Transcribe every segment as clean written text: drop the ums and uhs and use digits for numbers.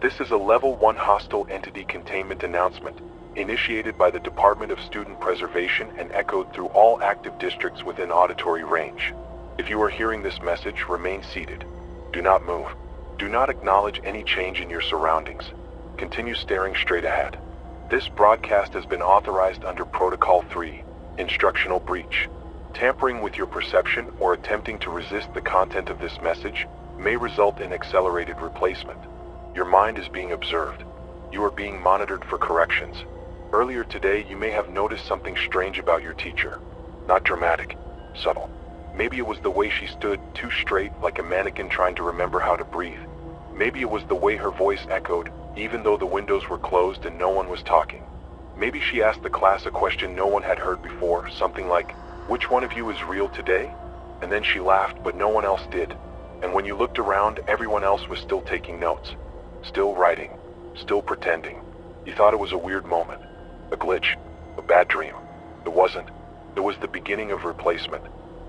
This is a Level 1 hostile entity containment announcement, initiated by the Department of Student Preservation and echoed through all active districts within auditory range. If you are hearing this message, remain seated. Do not move. Do not acknowledge any change in your surroundings. Continue staring straight ahead. This broadcast has been authorized under Protocol 3, Instructional Breach. Tampering with your perception or attempting to resist the content of this message may result in accelerated replacement. Your mind is being observed. You are being monitored for corrections. Earlier today, you may have noticed something strange about your teacher. Not dramatic, subtle. Maybe it was the way she stood too straight like a mannequin trying to remember how to breathe. Maybe it was the way her voice echoed, even though the windows were closed and no one was talking. Maybe she asked the class a question no one had heard before, something like, "Which one of you is real today?" And then she laughed, but no one else did. And when you looked around, everyone else was still taking notes. Still writing. Still pretending. You thought it was a weird moment. A glitch. A bad dream. It wasn't. It was the beginning of replacement.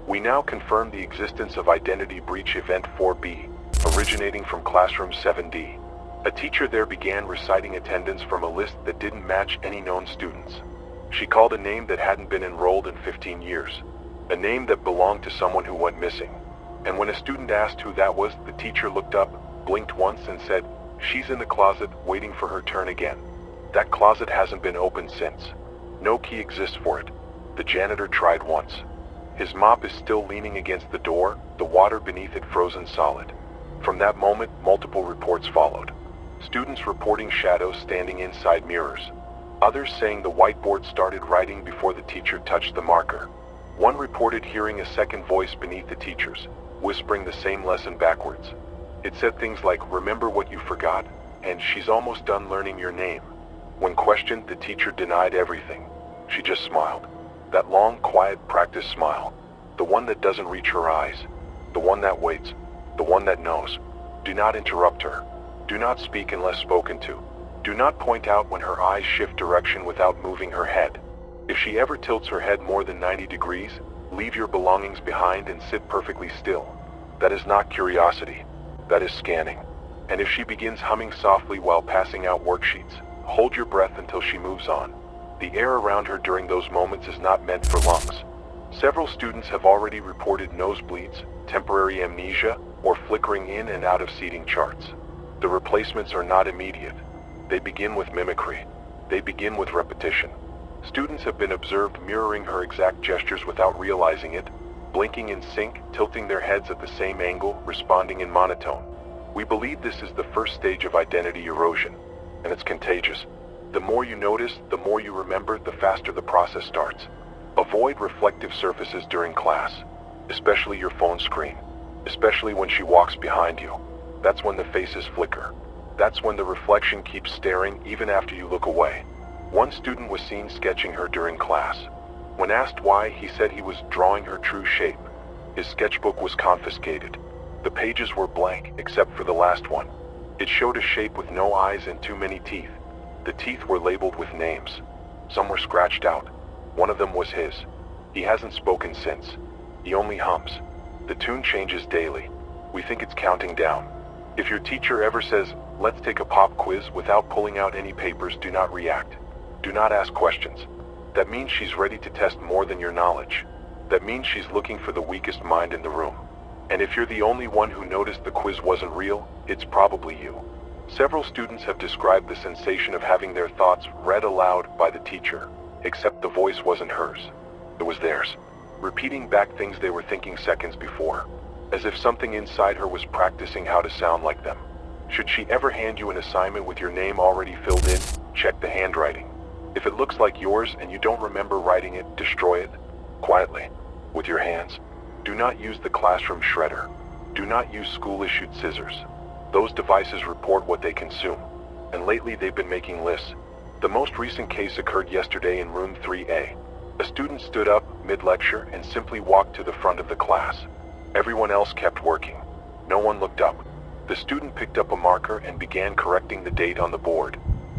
We now confirm the existence of Identity Breach Event 4B, originating from Classroom 7D. A teacher there began reciting attendance from a list that didn't match any known students. She called a name that hadn't been enrolled in 15 years. A name that belonged to someone who went missing. And when a student asked who that was, the teacher looked up, blinked once and said, "She's in the closet, waiting for her turn again." That closet hasn't been opened since. No key exists for it. The janitor tried once. His mop is still leaning against the door, the water beneath it frozen solid. From that moment, multiple reports followed. Students reporting shadows standing inside mirrors. Others saying the whiteboard started writing before the teacher touched the marker. One reported hearing a second voice beneath the teacher's, whispering the same lesson backwards. It said things like, "Remember what you forgot?" and "She's almost done learning your name." When questioned, the teacher denied everything. She just smiled. That long, quiet practice smile. The one that doesn't reach her eyes. The one that waits. The one that knows. Do not interrupt her. Do not speak unless spoken to. Do not point out when her eyes shift direction without moving her head. If she ever tilts her head more than 90 degrees, leave your belongings behind and sit perfectly still. That is not curiosity. That is scanning. And if she begins humming softly while passing out worksheets, hold your breath until she moves on. The air around her during those moments is not meant for lungs. Several students have already reported nosebleeds, temporary amnesia, or flickering in and out of seating charts. The replacements are not immediate. They begin with mimicry. They begin with repetition. Students have been observed mirroring her exact gestures without realizing it, blinking in sync, tilting their heads at the same angle, responding in monotone. We believe this is the first stage of identity erosion, and it's contagious. The more you notice, the more you remember, the faster the process starts. Avoid reflective surfaces during class, especially your phone screen, especially when she walks behind you. That's when the faces flicker. That's when the reflection keeps staring even after you look away. One student was seen sketching her during class. When asked why, he said he was drawing her true shape. His sketchbook was confiscated. The pages were blank except for the last one. It showed a shape with no eyes and too many teeth. The teeth were labeled with names. Some were scratched out. One of them was his. He hasn't spoken since. He only hums. The tune changes daily. We think it's counting down. If your teacher ever says, "Let's take a pop quiz," without pulling out any papers, do not react. Do not ask questions. That means she's ready to test more than your knowledge. That means she's looking for the weakest mind in the room. And if you're the only one who noticed the quiz wasn't real, it's probably you. Several students have described the sensation of having their thoughts read aloud by the teacher, except the voice wasn't hers. It was theirs, repeating back things they were thinking seconds before, as if something inside her was practicing how to sound like them. Should she ever hand you an assignment with your name already filled in, check the handwriting. If it looks like yours and you don't remember writing it, destroy it, quietly, with your hands. Do not use the classroom shredder. Do not use school-issued scissors. Those devices report what they consume, and lately they've been making lists. The most recent case occurred yesterday in room 3A. A student stood up mid-lecture and simply walked to the front of the class. Everyone else kept working. No one looked up. The student picked up a marker and began correcting the date on the board.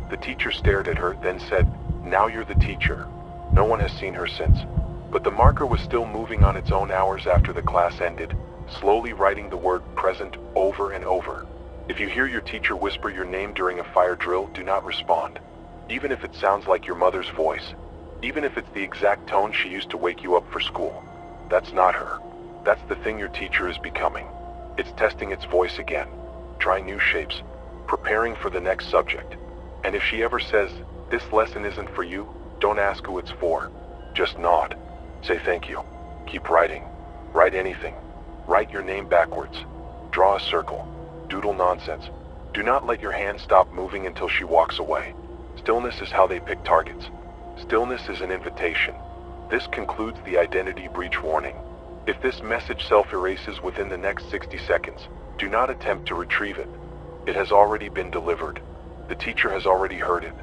The teacher stared at her, then said, "Now you're the teacher." No one has seen her since. But the marker was still moving on its own hours after the class ended, slowly writing the word present over and over. If you hear your teacher whisper your name during a fire drill, do not respond. Even if it sounds like your mother's voice. Even if it's the exact tone she used to wake you up for school. That's not her. That's the thing your teacher is becoming. It's testing its voice again. Trying new shapes. Preparing for the next subject. And if she ever says, "This lesson isn't for you," don't ask who it's for. Just nod. Say thank you. Keep writing. Write anything. Write your name backwards. Draw a circle. Doodle nonsense. Do not let your hand stop moving until she walks away. Stillness is how they pick targets. Stillness is an invitation. This concludes the identity breach warning. If this message self-erases within the next 60 seconds, do not attempt to retrieve it. It has already been delivered. The teacher has already heard it.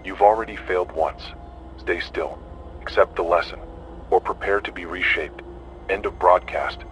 You've already failed once. Stay still. Accept the lesson. Or prepare to be reshaped. End of broadcast.